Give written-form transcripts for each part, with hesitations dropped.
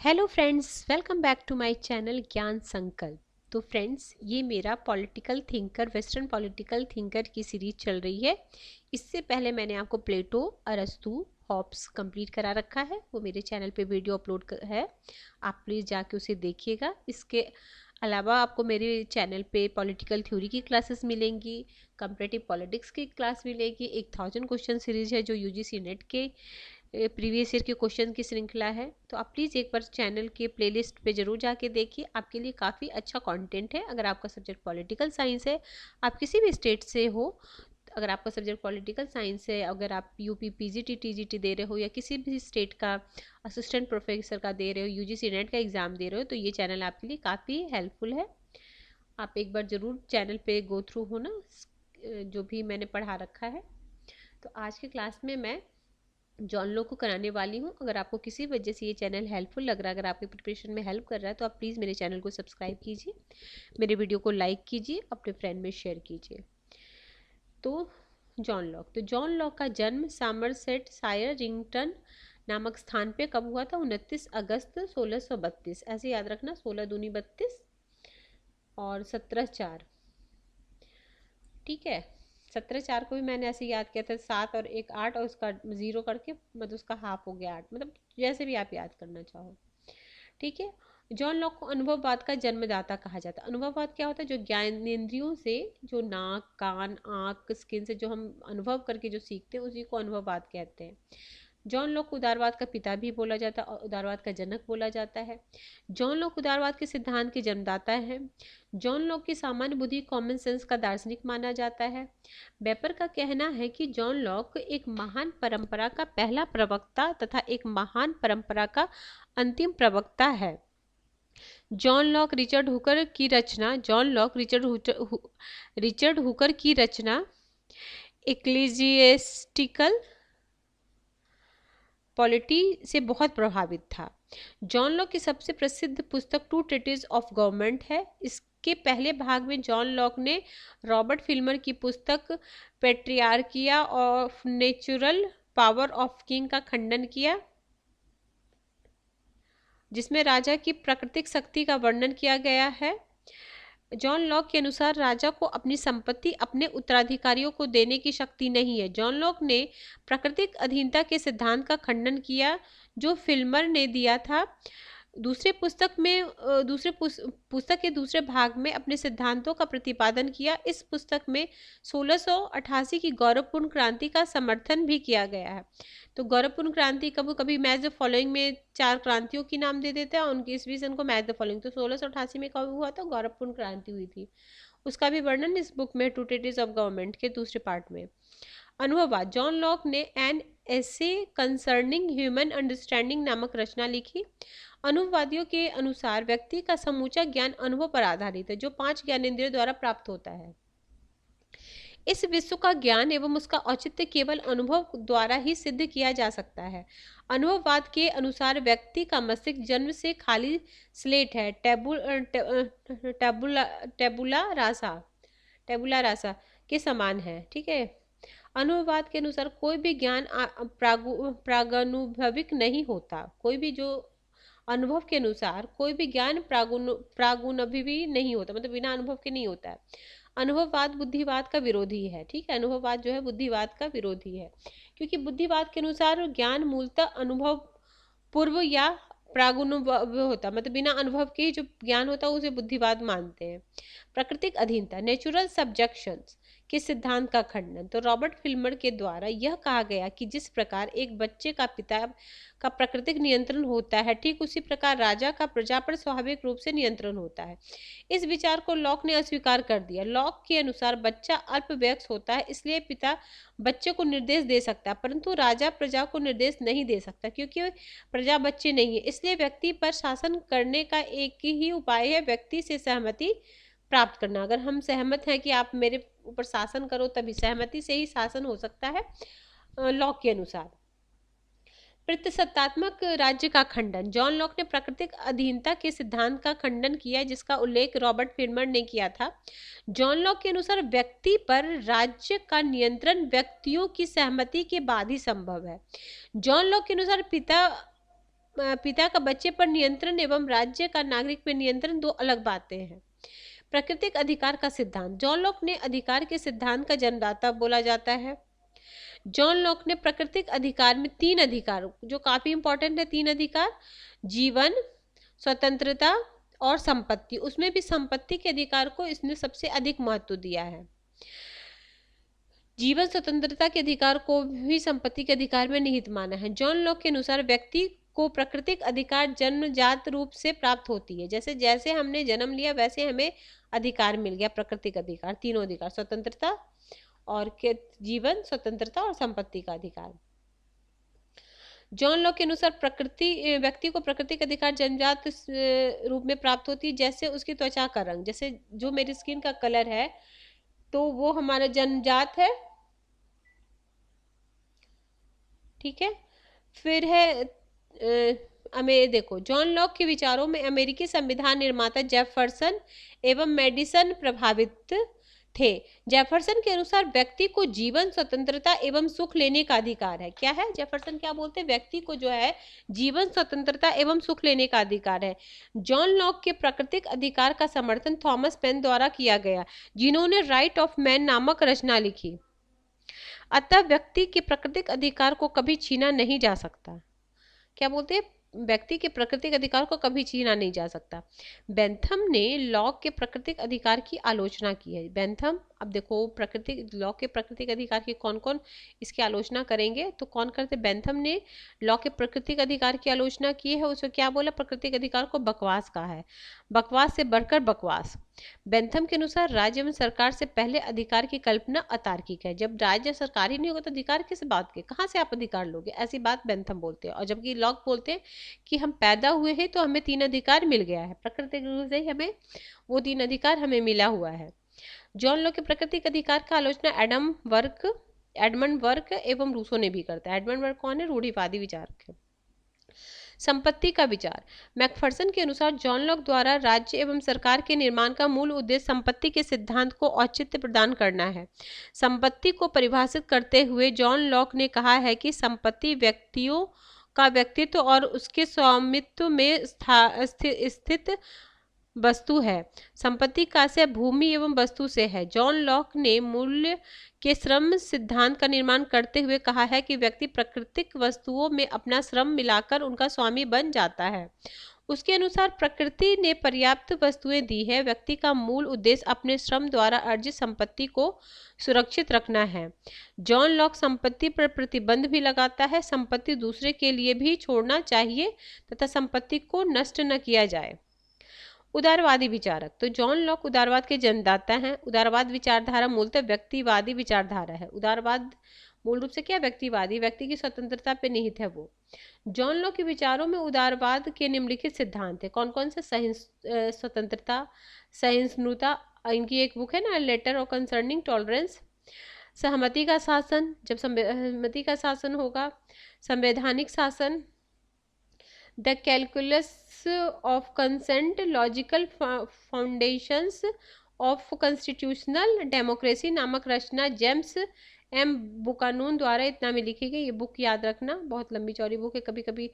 Hello friends, welcome back to my channel Gyan Sankalp. तो friends, ये मेरा political thinker western political thinker की series चल रही है। इससे पहले मैंने आपको प्लेटो, अरस्तू, हॉब्स कंप्लीट करा रखा है। वो मेरे चैनल पे वीडियो अपलोड है, आप प्लीज़ जाके उसे देखिएगा। इसके अलावा आपको मेरे चैनल पे पॉलिटिकल थ्योरी की क्लासेस मिलेंगी, कंपैरेटिव पॉलिटिक्स की क्लास मिलेगी। 1000 क्वेश्चन सीरीज है जो यूजीसी नेट के प्रीवियस ईयर के क्वेश्चन की श्रृंखला है। तो आप प्लीज़ एक बार चैनल के प्लेलिस्ट पे ज़रूर जाके देखिए, आपके लिए काफ़ी अच्छा कंटेंट है। अगर आपका सब्जेक्ट पॉलिटिकल साइंस है, आप किसी भी स्टेट से हो, अगर आपका सब्जेक्ट पॉलिटिकल साइंस है, अगर आप यूपी पीजीटी टीजीटी दे रहे हो या किसी भी स्टेट का असिस्टेंट प्रोफेसर का दे रहे हो, यूजीसी नेट का एग्ज़ाम दे रहे हो, तो ये चैनल आपके लिए काफ़ी हेल्पफुल है। आप एक बार ज़रूर चैनल पे गो थ्रू हो ना, जो भी मैंने पढ़ा रखा है। तो आज की क्लास में मैं जॉन लॉक को कराने वाली हूँ। अगर आपको किसी वजह से ये चैनल हेल्पफुल लग रहा है, अगर आपकी प्रिपरेशन में हेल्प कर रहा है, तो आप प्लीज़ मेरे चैनल को सब्सक्राइब कीजिए, मेरे वीडियो को लाइक कीजिए, अपने फ्रेंड में शेयर कीजिए। तो जॉन लॉक का जन्म सामरसेट शायर रिंगटन नामक स्थान पे कब हुआ था? 29 अगस्त 1632। ऐसे याद रखना, 16 दूनी 32 और 17 4। ठीक है, 17 4 को भी मैंने ऐसे याद किया था, 7 और 1 8 और उसका 0 करके, मतलब उसका हाफ हो गया 8, मतलब जैसे भी आप याद करना चाहो। ठीक है, जॉन लॉक को अनुभववाद का जन्मदाता कहा जाता है। अनुभववाद क्या होता है? जो ज्ञानेंद्रियों से, जो नाक कान आँख स्किन से जो हम अनुभव करके जो सीखते हैं, उसी को अनुभववाद कहते हैं। जॉन लॉक को उदारवाद का पिता भी बोला जाता है और उदारवाद का जनक बोला जाता है। जॉन लॉक उदारवाद के सिद्धांत के जन्मदाता है। जॉन लॉक की सामान्य बुद्धि कॉमन सेंस का दार्शनिक माना जाता है। वेपर का कहना है कि जॉन लॉक एक महान परंपरा का पहला प्रवक्ता तथा एक महान परंपरा का अंतिम प्रवक्ता है। जॉन लॉक रिचर्ड हुकर की रचना रिचर्ड हुकर की रचना इक्लेसियास्टिकल पॉलिटी से बहुत प्रभावित था। जॉन लॉक की सबसे प्रसिद्ध पुस्तक टू ट्रीटिज ऑफ गवर्नमेंट है। इसके पहले भाग में जॉन लॉक ने रॉबर्ट फिल्मर की पुस्तक Patriarcha of natural power of king का खंडन किया, जिसमें राजा की प्राकृतिक शक्ति का वर्णन किया गया है। जॉन लॉक के अनुसार राजा को अपनी संपत्ति अपने उत्तराधिकारियों को देने की शक्ति नहीं है। जॉन लॉक ने प्राकृतिक अधीनता के सिद्धांत का खंडन किया जो फिल्मर ने दिया था। दूसरे पुस्तक के दूसरे भाग में अपने सिद्धांतों का प्रतिपादन किया। इस पुस्तक में 1688 की गौरवपूर्ण क्रांति का समर्थन भी किया गया है। तो गौरवपूर्ण क्रांति, कभी कभी मैच द फॉलोइंग में 4 क्रांतियों की नाम दे देते हैं, उनकी ईस्वी सन को मैच द फॉलोइंग। तो 1688 में कब हुआ था? गौरवपूर्ण क्रांति हुई थी। उसका भी वर्णन इस बुक में टू ट्रीटिज ऑफ गवर्नमेंट के दूसरे पार्ट में। अनुभववाद, जॉन लॉक ने an essay concerning human understanding नामक रचना लिखी। अनुभववादियों के अनुसार व्यक्ति का समूचा ज्ञान अनुभव पर आधारित है, जो 5 ज्ञानेंद्रियों द्वारा प्राप्त होता है। इस विश्व का ज्ञान एवं उसका औचित्य केवल अनुभव द्वारा ही सिद्ध किया जा सकता है। अनुभववाद के अनुसार व्यक्ति का मस्तिष्क जन्म से खाली स्लेट है, टेबुला रासा के समान है। ठीक है, अनुभववाद के अनुसार कोई भी ज्ञान प्रागनुभविक नहीं होता। कोई भी जो अनुभव के अनुसार कोई भी ज्ञान प्रागुनभिवी नहीं होता, मतलब बिना अनुभव के नहीं होता है। अनुभववाद बुद्धिवाद का विरोधी है। ठीक है, अनुभववाद जो है बुद्धिवाद का विरोधी है, क्योंकि बुद्धिवाद के अनुसार ज्ञान मूलतः अनुभव पूर्व या प्रागुनुभव होता, मतलब बिना अनुभव के ही जो ज्ञान होता है उसे बुद्धिवाद मानते हैं। प्राकृतिक अधीनता, नेचुरल सब्जेक्शंस के सिद्धांत का खंडन। तो रॉबर्ट फिल्मर के द्वारा यह कहा गया कि जिस प्रकार एक बच्चे का पिता का प्राकृतिक नियंत्रण होता है, ठीक उसी प्रकार राजा का प्रजा पर स्वाभाविक रूप से नियंत्रण होता है। इस विचार को लॉक ने अस्वीकार कर दिया। लॉक के अनुसार बच्चा अल्पवयस्क होता है, इसलिए पिता बच्चे को निर्देश दे सकता है, परंतु राजा प्रजा को निर्देश नहीं दे सकता, क्योंकि प्रजा बच्चे नहीं है। इसलिए व्यक्ति पर शासन करने का एक ही उपाय है, व्यक्ति से सहमति प्राप्त करना। अगर हम सहमत हैं कि आप मेरे ऊपर शासन करो, तभी सहमति से ही शासन हो सकता है लॉक के अनुसार। प्रतिसत्तात्मक राज्य का खंडन, जॉन लॉक ने प्राकृतिक अधीनता के सिद्धांत का खंडन किया, जिसका उल्लेख रॉबर्ट फिल्मर ने किया था। जॉन लॉक के अनुसार व्यक्ति पर राज्य का नियंत्रण व्यक्तियों की सहमति के बाद ही संभव है। जॉन लॉक के अनुसार पिता पिता का बच्चे पर नियंत्रण एवं राज्य का नागरिक पर नियंत्रण दो अलग बातें हैं। प्राकृतिक अधिकार का सिद्धांत, जॉन लॉक ने अधिकार के सिद्धांत का जन्मदाता बोला जाता है। जॉन लॉक ने प्राकृतिक अधिकार में 3 अधिकार, जो काफी इंपॉर्टेंट है, 3 अधिकार, जीवन, स्वतंत्रता और संपत्ति, उसमें भी संपत्ति के अधिकार को इसने सबसे अधिक महत्व दिया है। जीवन स्वतंत्रता के अधिकार को भी संपत्ति के अधिकार में निहित माना है। जॉन लॉक के अनुसार व्यक्ति को प्राकृतिक अधिकार जन्मजात रूप से प्राप्त होती है, जैसे जैसे हमने जन्म लिया वैसे हमें अधिकार मिल गया, प्राकृतिक अधिकार, तीनों अधिकार, स्वतंत्रता और के जीवन, स्वतंत्रता और संपत्ति का अधिकार। जॉन लॉक के अनुसार व्यक्ति को प्राकृतिक अधिकार जन्मजात रूप में प्राप्त होती है, जैसे उसकी त्वचा का रंग, जैसे जो मेरी स्किन का कलर है तो वो हमारा जन्मजात है, ठीक है। फिर है हमें देखो, जॉन लॉक के विचारों में अमेरिकी संविधान निर्माता जेफरसन एवं मेडिसन प्रभावित थे। जेफरसन के अनुसार व्यक्ति को जीवन, स्वतंत्रता एवं सुख लेने का अधिकार है। क्या है? जेफरसन क्या बोलते हैं? व्यक्ति को जो है जीवन, स्वतंत्रता एवं सुख लेने का अधिकार है। जॉन लॉक के प्राकृतिक अधिकार का समर्थन थॉमस पेन द्वारा किया गया, जिन्होंने राइट ऑफ मैन नामक रचना लिखी। अतः व्यक्ति के प्राकृतिक अधिकार को कभी छीना नहीं जा सकता। क्या बोलते हैं? व्यक्ति के प्राकृतिक अधिकार को कभी छीना नहीं जा सकता। बेंथम ने लॉक के प्राकृतिक अधिकार की आलोचना की है। बेंथम, अब देखो लॉक के प्राकृतिक अधिकार की कौन कौन इसकी आलोचना करेंगे, तो कौन करते? बेंथम ने लॉक के प्राकृतिक अधिकार की आलोचना की है। उसमें क्या बोला? प्राकृतिक अधिकार को बकवास कहा है, बकवास से बढ़कर बकवास। बेंथम के अनुसार राज्य एवं सरकार से पहले अधिकार की कल्पना अतार्किक है। जब राज्य सरकार ही नहीं होगा तो अधिकार किस बात के, कहाँ से आप अधिकार लोगे? ऐसी बात बेंथम बोलते हैं। और जबकि लॉक बोलते हैं कि हम पैदा हुए हैं तो हमें 3 अधिकार मिल गया है, प्राकृतिक रूप से ही हमें वो 3 अधिकार हमें मिला हुआ है। जॉन लॉक के प्राकृतिक अधिकार का आलोचना एडमंड वर्क एवं रूसो ने भी करता है। एडमंड वर्क कौन है? रूढ़िवादी विचारक है। संपत्ति का विचार, मैकफर्सन के अनुसार जॉन लॉक द्वारा राज्य एवं सरकार के निर्माण का मूल उद्देश्य संपत्ति के सिद्धांत को औचित्य प्रदान करना है। संपत्ति को परिभाषित करते हुए जॉन लॉक ने कहा है कि संपत्ति व्यक्तियों का व्यक्तित्व और उसके स्वामित्व में स्थित वस्तु है। संपत्ति का आशय भूमि एवं वस्तु से है। जॉन लॉक ने मूल्य के श्रम सिद्धांत का निर्माण करते हुए कहा है कि व्यक्ति प्राकृतिक वस्तुओं में अपना श्रम मिलाकर उनका स्वामी बन जाता है। उसके अनुसार प्रकृति ने पर्याप्त वस्तुएं दी है, व्यक्ति का मूल उद्देश्य अपने श्रम द्वारा अर्जित संपत्ति को सुरक्षित रखना है। जॉन लॉक संपत्ति पर प्रतिबंध भी लगाता है, संपत्ति दूसरे के लिए भी छोड़ना चाहिए तथा संपत्ति को नष्ट न किया जाए। उदारवादी विचारक, तो जॉन लॉक उदारवाद के जन्मदाता हैं। उदारवाद विचारधारा मूलतः व्यक्तिवादी विचारधारा है। उदारवाद मूल रूप से क्या? व्यक्तिवादी, व्यक्ति की स्वतंत्रता पे निहित है वो। जॉन लॉक के विचारों में उदारवाद के निम्नलिखित सिद्धांत है। कौन कौन से? स्वतंत्रता, सहिष्णुता, इनकी एक बुक है ना, लेटर ऑफ कंसर्निंग टॉलरेंस। सहमति का शासन, जब सहमति का शासन होगा। संवैधानिक शासन, the calculus of consent, logical foundations of constitutional democracy नामक रचना जेम्स एम बुकानून द्वारा इतना में लिखी गई। ये बुक याद रखना, बहुत लंबी चौड़ी बुक है, कभी कभी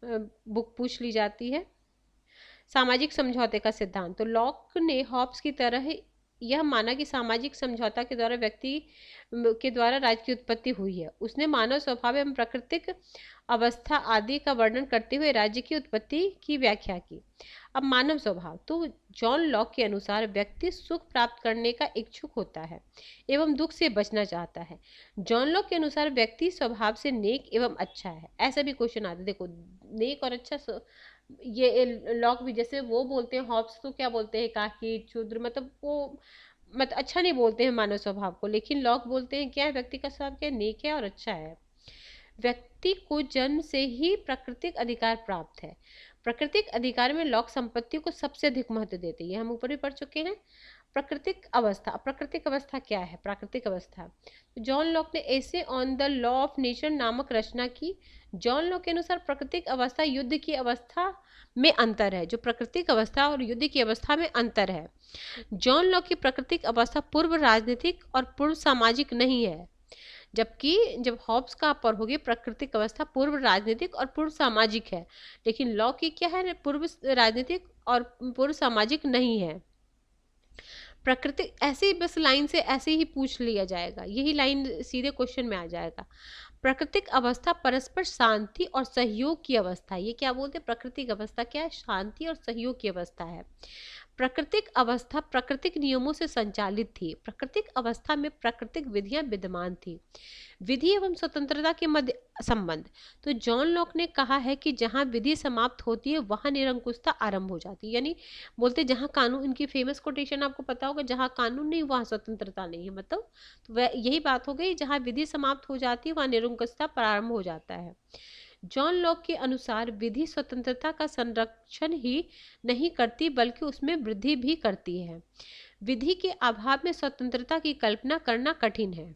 बुक पूछ ली जाती है। सामाजिक समझौते का सिद्धांत, तो लॉक ने हॉब्स की तरह यह माना कि सामाजिक समझौता के द्वारा व्यक्ति के द्वारा राज्य की उत्पत्ति हुई है। उसने मानव स्वभाव एवं प्राकृतिक अवस्था आदि का वर्णन करते हुए राज्य की उत्पत्ति की व्याख्या की। अब मानव स्वभाव, तो जॉन लॉक के अनुसार व्यक्ति सुख प्राप्त करने का इच्छुक होता है एवं दुख से बचना चाहता है। जॉन लॉक के अनुसार व्यक्ति स्वभाव से नेक एवं अच्छा है। ऐसा भी क्वेश्चन आता है, देखो नेक और अच्छा, ये लॉक भी जैसे वो बोलते हैं, हॉब्स तो क्या बोलते हैं? काकी, क्षुद्र, मतलब वो अच्छा नहीं बोलते हैं मानव स्वभाव को, लेकिन लॉक बोलते हैं क्या है? व्यक्ति का स्वभाव क्या? नेक है और अच्छा है। व्यक्ति को जन्म से ही प्राकृतिक अधिकार प्राप्त है। प्राकृतिक अधिकार में लॉक संपत्ति को सबसे अधिक महत्व देते हैं, ये हम ऊपर भी पढ़ चुके हैं। प्राकृतिक अवस्था, प्राकृतिक अवस्था क्या है? प्राकृतिक अवस्था, जॉन लॉक ने ऐसे on the law of nature नामक रचना की। जॉन लॉक के अनुसार प्राकृतिक अवस्था युद्ध की अवस्था में अंतर है। जो प्राकृतिक अवस्था और युद्ध की अवस्था में अंतर है। जॉन लॉक की प्राकृतिक अवस्था पूर्व राजनीतिक और पूर्व सामाजिक नहीं है, जबकि जब हॉब्स का आप पढ़ोगे प्राकृतिक अवस्था पूर्व राजनीतिक और पूर्व सामाजिक है, लेकिन लॉ की क्या है, पूर्व राजनीतिक और पूर्व सामाजिक नहीं है। प्राकृतिक ऐसे ही बस लाइन से ऐसे ही पूछ लिया जाएगा, यही लाइन सीधे क्वेश्चन में आ जाएगा। प्राकृतिक अवस्था परस्पर शांति और सहयोग की अवस्था है। ये क्या बोलते हैं, प्राकृतिक अवस्था क्या है, शांति और सहयोग की अवस्था है। प्राकृतिक अवस्था प्राकृतिक नियमों से संचालित थी। प्राकृतिक अवस्था में प्राकृतिक विधियां विद्यमान थी। विधि एवं स्वतंत्रता के मध्य संबंध। तो जॉन लॉक ने कहा है कि जहां विधि समाप्त होती है वहां निरंकुशता आरंभ हो जाती है। यानी बोलते जहां कानून, इनकी फेमस कोटेशन आपको पता होगा, जहां कानून नहीं वहां स्वतंत्रता नहीं है। मतलब तो वह यही बात हो गई, जहां विधि समाप्त हो जाती है वहां निरंकुशता प्रारंभ हो जाता है। जॉन लॉक के अनुसार विधि स्वतंत्रता का संरक्षण ही नहीं करती बल्कि उसमें वृद्धि भी करती है। विधि के अभाव में स्वतंत्रता की कल्पना करना कठिन है।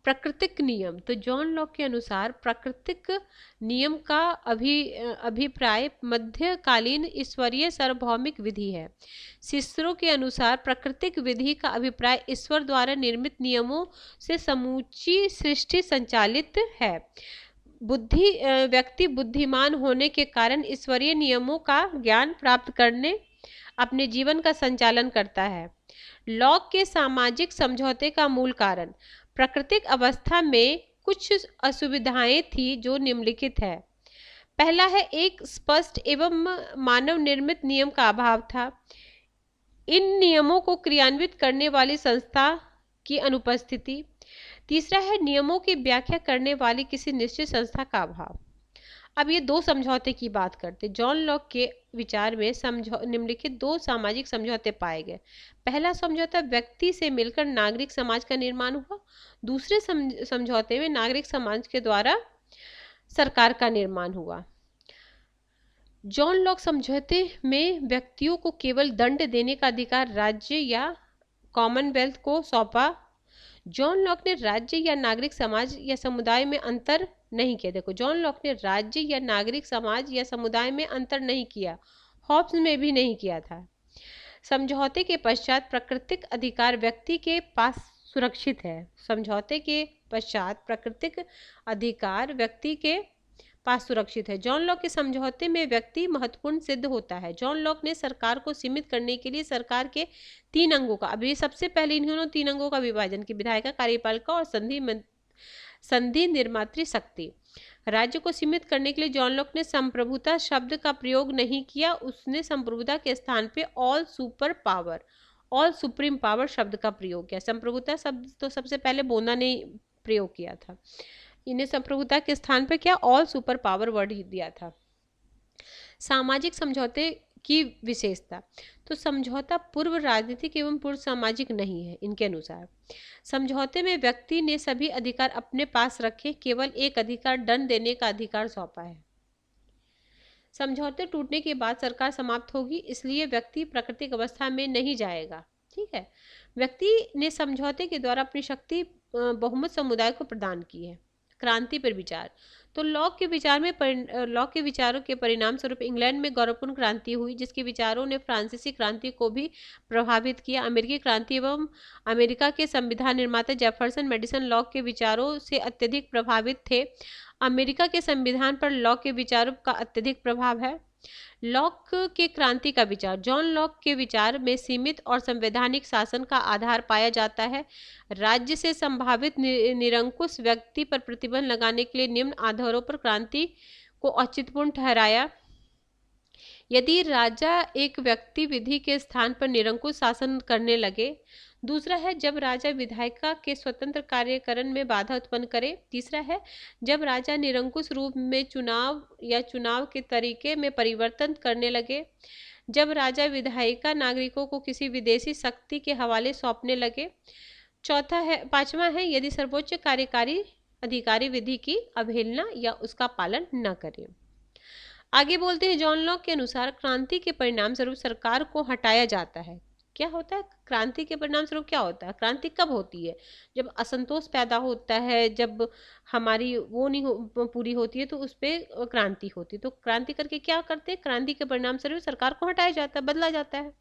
प्राकृतिक नियम। तो जॉन लॉक के अनुसार प्राकृतिक नियम का अभिप्राय मध्यकालीन ईश्वरीय सार्वभौमिक विधि है। सिसरो के अनुसार प्राकृतिक विधि का अभिप्राय ईश्वर द्वारा निर्मित नियमों से समूची सृष्टि संचालित है। व्यक्ति बुद्धिमान होने के कारण ईश्वरीय नियमों का ज्ञान प्राप्त करने अपने जीवन का संचालन करता है। लॉक के सामाजिक समझौते का मूल कारण। प्राकृतिक अवस्था में कुछ असुविधाएं थी जो निम्नलिखित है। पहला है, एक स्पष्ट एवं मानव निर्मित नियम का अभाव था। इन नियमों को क्रियान्वित करने वाली संस्था की अनुपस्थिति। तीसरा है, नियमों की व्याख्या करने वाली किसी निश्चित संस्था का अभाव। अब ये दो समझौते की बात करते। जॉन लॉक के विचार में निम्नलिखित दो सामाजिक समझौते पाए गए। पहला समझौता व्यक्ति से मिलकर नागरिक समाज का निर्माण हुआ। दूसरे समझौते में नागरिक समाज के द्वारा सरकार का निर्माण हुआ। जॉन लॉक समझौते में व्यक्तियों को केवल दंड देने का अधिकार राज्य या कॉमनवेल्थ को सौंपा। जॉन लॉक ने राज्य या नागरिक समाज या समुदाय में अंतर नहीं किया। देखो, जॉन लॉक ने राज्य या नागरिक समाज या समुदाय में अंतर नहीं किया, हॉब्स में भी नहीं किया था। समझौते के पश्चात प्राकृतिक अधिकार व्यक्ति के पास सुरक्षित है। समझौते के पश्चात प्राकृतिक अधिकार व्यक्ति के पास सुरक्षित है। जॉन लॉक के समझौते में व्यक्ति महत्वपूर्ण सिद्ध होता है। जॉन लॉक ने सरकार को सीमित करने के लिए सरकार के 3 अंगों का, अभी सबसे पहले इन्होंने 3 अंगों का विभाजन किया, विधायिका, कार्यपालिका और संधि निर्मात्री शक्ति। राज्य को सीमित करने के लिए जॉन लॉक ने संप्रभुता शब्द का प्रयोग नहीं किया। उसने संप्रभुता के स्थान पे ऑल सुप्रीम पावर शब्द का प्रयोग किया। संप्रभुता शब्द तो सबसे पहले बोना ने प्रयोग किया था। इन्हें संप्रभुता के स्थान पर क्या, ऑल सुपर पावर वर्ड ही दिया था। सामाजिक समझौते की विशेषता। तो समझौता पूर्व राजनीतिक एवं पूर्व सामाजिक नहीं है। इनके अनुसार समझौते में व्यक्ति ने सभी अधिकार अपने पास रखे, केवल एक अधिकार, दंड देने का अधिकार सौंपा है। समझौते टूटने के बाद सरकार समाप्त होगी, इसलिए व्यक्ति प्राकृतिक अवस्था में नहीं जाएगा। ठीक है, व्यक्ति ने समझौते के द्वारा अपनी शक्ति बहुमत समुदाय को प्रदान की है। क्रांति पर विचार। तो लॉक के विचारों के परिणाम स्वरूप इंग्लैंड में गौरवपूर्ण क्रांति हुई, जिसके विचारों ने फ्रांसीसी क्रांति को भी प्रभावित किया। अमेरिकी क्रांति एवं अमेरिका के संविधान निर्माता जेफरसन मेडिसन लॉक के विचारों से अत्यधिक प्रभावित थे। अमेरिका के संविधान पर लॉक के विचारों का अत्यधिक प्रभाव है। लॉक के क्रांति का विचार। जॉन लॉक के विचार में सीमित और संवैधानिक शासन का आधार पाया जाता है। राज्य से संभावित निरंकुश व्यक्ति पर प्रतिबंध लगाने के लिए निम्न आधारों पर क्रांति को औचित्यपूर्ण ठहराया। यदि राजा एक व्यक्ति विधि के स्थान पर निरंकुश शासन करने लगे। दूसरा है, जब राजा विधायिका के स्वतंत्र कार्यकरण में बाधा उत्पन्न करे। तीसरा है, जब राजा निरंकुश रूप में चुनाव के तरीके में परिवर्तन करने लगे। जब राजा विधायिका नागरिकों को किसी विदेशी शक्ति के हवाले सौंपने लगे। पांचवा है, यदि सर्वोच्च कार्यकारी अधिकारी विधि की अवहेलना या उसका पालन न करे। आगे बोलते हैं, जॉन लॉक के अनुसार क्रांति के परिणाम स्वरूप सरकार को हटाया जाता है। क्या होता है क्रांति के परिणाम स्वरूप? क्या होता है क्रांति कब होती है? जब असंतोष पैदा होता है, जब हमारी वो नहीं पूरी होती है तो उस पर क्रांति होती है। तो क्रांति करके क्या करते हैं? क्रांति के परिणाम स्वरूप सरकार को हटाया जाता है, बदला जाता है।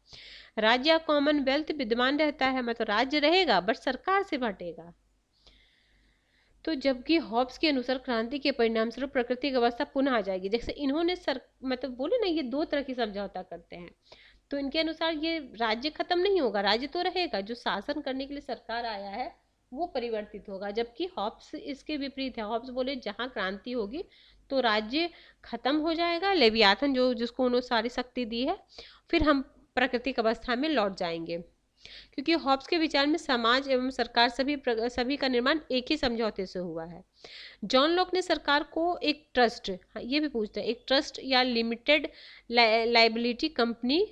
राज्य या कॉमनवेल्थ विद्यमान रहता है, मतलब राज्य रहेगा बट सरकार से हटेगा। तो जबकि हॉब्स के अनुसार क्रांति के परिणाम स्वरूप प्राकृतिक अवस्था पुनः आ जाएगी। जैसे इन्होंने मतलब बोले ना, ये दो तरह की समझौता करते हैं, तो इनके अनुसार ये राज्य खत्म नहीं होगा, राज्य तो रहेगा, जो शासन करने के लिए सरकार आया है वो परिवर्तित होगा। जबकि हॉब्स इसके विपरीत है। हॉब्स बोले जहाँ क्रांति होगी तो राज्य खत्म हो जाएगा, लेवियाथन जो जिसको उन्होंने सारी शक्ति दी है, फिर हम प्राकृतिक अवस्था में लौट जाएंगे। क्योंकि हॉब्स के विचार में समाज एवं सरकार सभी का निर्माण एक ही समझौते से हुआ है। जॉन लॉक ने सरकार को एक ट्रस्ट, हाँ ये भी पूछते हैं, एक ट्रस्ट या लिमिटेड लाइबिलिटी कंपनी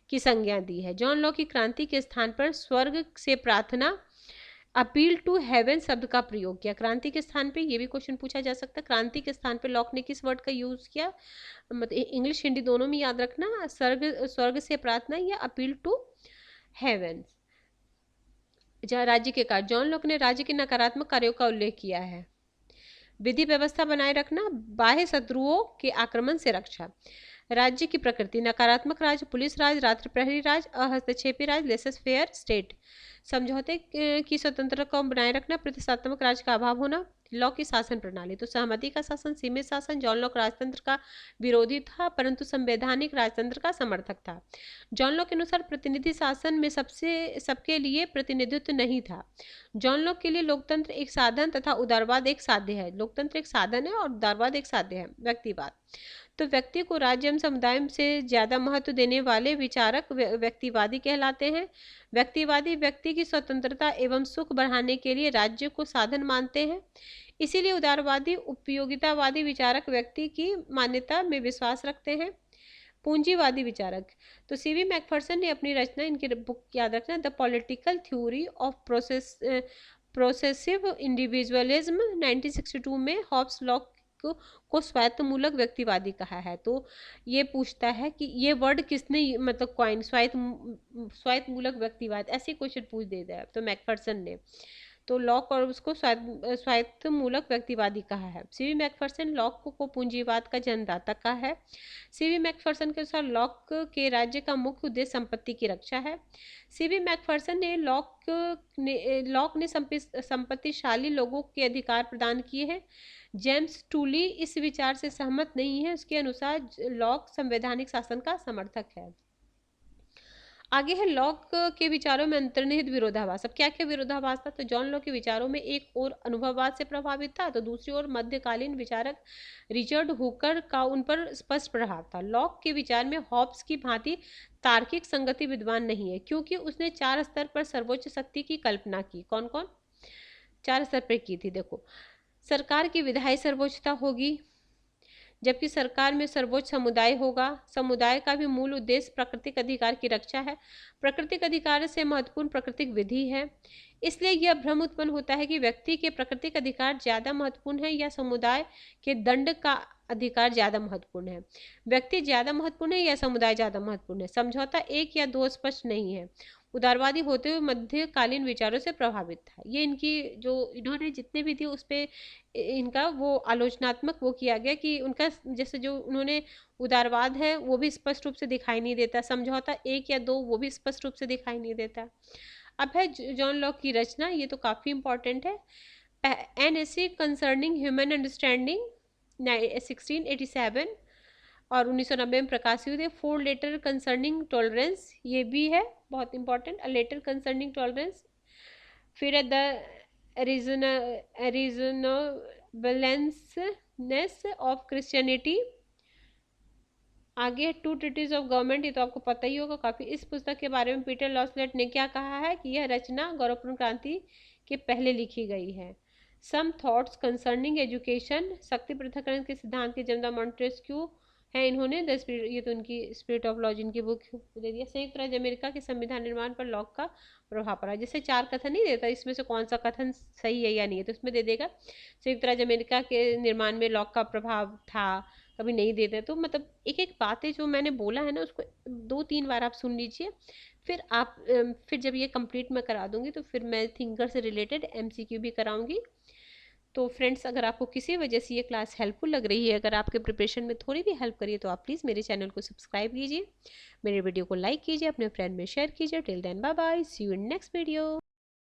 की संज्ञा दी है। जॉन लॉक की क्रांति के स्थान पर स्वर्ग से प्रार्थना, अपील टू हेवन शब्द का प्रयोग किया। क्रांति के स्थान पे, ये भी क्वेश्चन पूछा जा सकता है, क्रांति के स्थान पे लॉक ने किस वर्ड का यूज किया, मतलब इंग्लिश हिंदी दोनों में याद रखना, स्वर्ग से प्रार्थना या अपील टू हेवन। राज्य के कार्य, जॉन लॉक ने राज्य के नकारात्मक कार्यों का उल्लेख किया है। विधि व्यवस्था बनाए रखना, बाह्य शत्रुओं के आक्रमण से रक्षा। राज्य की प्रकृति, नकारात्मक राज, पुलिस राज, रात्रि प्रहरी राज, अहस्तक्षेपी राज, लेसेस फेयर स्टेट। समझौते की स्वतंत्रता को बनाए रखना, प्रतिष्ठात्मक राज का अभाव होना। लॉक की शासन प्रणाली, तो सहमति का शासन, सीमित शासन। जॉन लॉक राजतंत्र का विरोधी था परंतु संवैधानिक राजतंत्र का समर्थक था। जॉन लॉक के अनुसार प्रतिनिधि शासन में सबके लिए प्रतिनिधित्व नहीं था। जॉन लॉक के लिए लोकतंत्र एक साधन तथा उदारवाद एक साध्य है। लोकतंत्र एक साधन है और उदारवाद एक साध्य है। व्यक्तिवाद, तो व्यक्ति को राज्य एवं समुदाय से ज्यादा महत्व देने वाले विचारक व्यक्तिवादी कहलाते हैं। व्यक्तिवादी व्यक्ति की स्वतंत्रता एवं सुख बढ़ाने के लिए राज्य को साधन मानते हैं। इसीलिए उदारवादी उपयोगितावादी विचारक व्यक्ति की मान्यता में विश्वास रखते हैं। पूंजीवादी विचारक, तो सीवी मैकफर्सन ने अपनी रचना, इनकी बुक याद रखना, the political theory of progressive individualism 1962 में हॉब्स लॉक को स्वायत्तमूलक व्यक्तिवादी कहा है। तो ये पूछता है कि ये वर्ड किसने मतलब कॉइन, स्वायत्तमूलक व्यक्तिवाद, ऐसे क्वेश्चन पूछ देता है, तो मैकफर्सन ने। तो लॉक और उसको स्वायत्तमूलक व्यक्तिवादी कहा है। सीवी मैकफर्सन लॉक को पूंजीवाद का जन्मदाता कहा है। सीवी मैकफर्सन के अनुसार लॉक के राज्य का मुख्य उद्देश्य संपत्ति की रक्षा है। सीवी मैकफर्सन ने लॉक ने संपत्तिशाली लोगों के अधिकार प्रदान किए हैं। जेम्स टूली इस विचार से सहमत नहीं है। उसके अनुसार लॉक संवैधानिक शासन का समर्थक है। आगे है लॉक के विचारों में अंतर्निहित विरोधाभास। अब क्या क्या विरोधाभास था, तो जॉन लॉक के विचारों में एक और अनुभववाद से प्रभावित था, तो दूसरी ओर मध्यकालीन विचारक रिचर्ड हुकर का उन पर स्पष्ट प्रभाव था। लॉक के विचार में हॉब्स की भांति तार्किक संगति विद्वान नहीं है, क्योंकि उसने 4 स्तर पर सर्वोच्च शक्ति की कल्पना की। कौन कौन 4 स्तर पर की थी, देखो, सरकार की विधायी सर्वोच्चता होगी, जबकि सरकार में सर्वोच्च समुदाय होगा। समुदाय का भी मूल उद्देश्य प्राकृतिक अधिकार की रक्षा है। प्राकृतिक अधिकार से महत्वपूर्ण प्राकृतिक विधि है। इसलिए यह भ्रम उत्पन्न होता है कि व्यक्ति के प्राकृतिक अधिकार ज्यादा महत्वपूर्ण है या समुदाय के दंड का अधिकार ज्यादा महत्वपूर्ण है। व्यक्ति ज्यादा महत्वपूर्ण है या समुदाय ज्यादा महत्वपूर्ण है। समझौता 1 या 2 स्पष्ट नहीं है। उदारवादी होते हुए मध्यकालीन विचारों से प्रभावित था। ये इनकी जो इन्होंने जितने भी थे उस पर इनका वो आलोचनात्मक वो किया गया कि उनका जैसे जो उन्होंने उदारवाद है वो भी स्पष्ट रूप से दिखाई नहीं देता। समझौता 1 या 2 वो भी स्पष्ट रूप से दिखाई नहीं देता। अब है जॉन लॉक की रचना, ये तो काफ़ी इंपॉर्टेंट है। An essay concerning human understanding 1687 और 1990 में प्रकाशित हुए थे। 4 लेटर कंसर्निंग टॉलरेंस, ये भी है बहुत important, a letter concerning tolerance. फिर है द रीजनेबलनेस ऑफ क्रिश्चियनिटी। आगे 2 ट्रीटीज ऑफ गवर्नमेंट, ये तो आपको पता ही होगा काफ़ी। इस पुस्तक के बारे में पीटर लॉसलेट ने क्या कहा है कि यह रचना गौरवपूर्ण क्रांति के पहले लिखी गई है। सम थॉट्स कंसर्निंग एजुकेशन, शक्ति पृथक्करण के सिद्धांत के जन्मदाता मॉन्टेस्क्यू है इन्होंने। द स्पिरिट, ये तो उनकी स्पिरिट ऑफ लॉ जिनकी बुक दे दिया। संयुक्त राज्य अमेरिका के संविधान निर्माण पर लॉक का प्रभाव पड़ा। जैसे 4 कथन नहीं देता, इसमें से कौन सा कथन सही है या नहीं है, तो इसमें दे देगा संयुक्त राज्य अमेरिका के निर्माण में लॉक का प्रभाव था, कभी नहीं देते। तो मतलब एक एक बातें जो मैंने बोला है ना उसको 2-3 बार आप सुन लीजिए, फिर जब ये कंप्लीट मैं करा दूंगी तो फिर मैं थिंकर से रिलेटेड MCQ भी कराऊंगी। तो फ्रेंड्स, अगर आपको किसी वजह से ये क्लास हेल्पफुल लग रही है, अगर आपके प्रिपरेशन में थोड़ी भी हेल्प करिए, तो आप प्लीज़ मेरे चैनल को सब्सक्राइब कीजिए, मेरे वीडियो को लाइक कीजिए, अपने फ्रेंड में शेयर कीजिए। Till then bye bye, see you in next video.